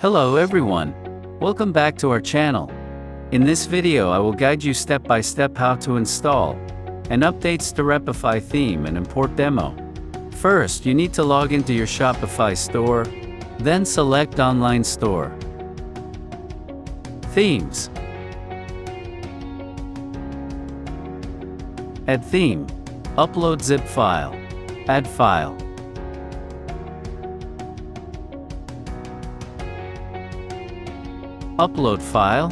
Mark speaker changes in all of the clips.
Speaker 1: Hello everyone, welcome back to our channel. In this video I will guide you step by step how to install and update STOREPIFY theme and import demo. First, you need to log into your Shopify store, then select Online Store. Themes. Add theme. Upload zip file. Add file. Upload file.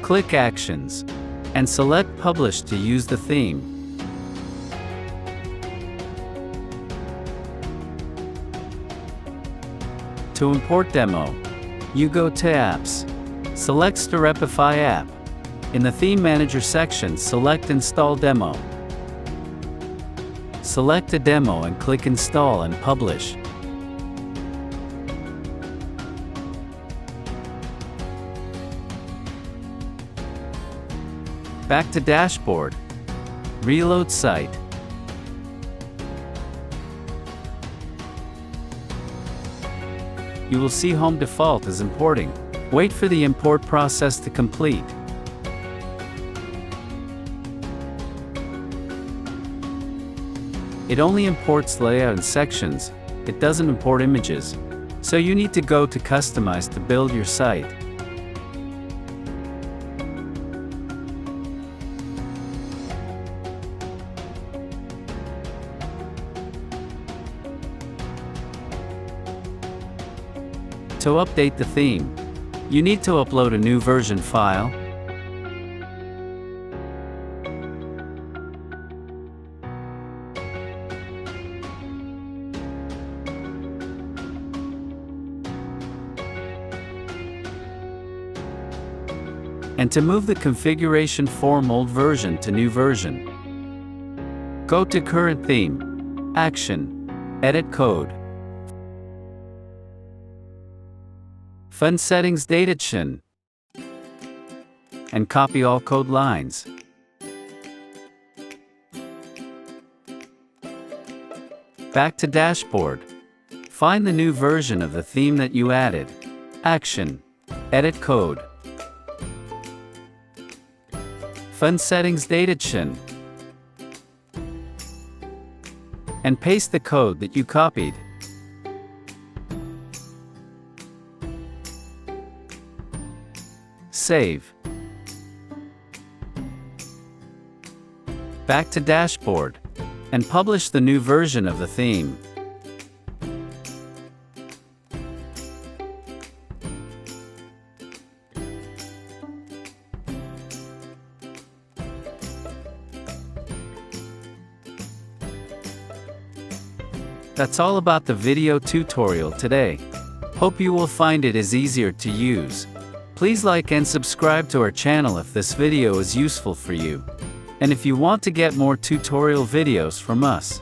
Speaker 1: Click Actions and select Publish to use the theme. To import demo, you go to Apps. Select STOREPIFY app. In the Theme Manager section, select Install Demo. Select a demo and click Install and Publish. Back to Dashboard. Reload site. You will see Home Default is importing. Wait for the import process to complete. It only imports layout and sections, it doesn't import images. So you need to go to Customize to build your site. To update the theme, you need to upload a new version file. And to move the configuration from old version to new version, go to Current Theme, Action, Edit Code. Font Settings Data Chin, and copy all code lines. Back to Dashboard. Find the new version of the theme that you added. Action, Edit Code. Font Settings Data Chin, and paste the code that you copied. Save. Back to Dashboard, and publish the new version of the theme. That's all about the video tutorial today. Hope you will find it is easier to use. Please like and subscribe to our channel if this video is useful for you. And if you want to get more tutorial videos from us,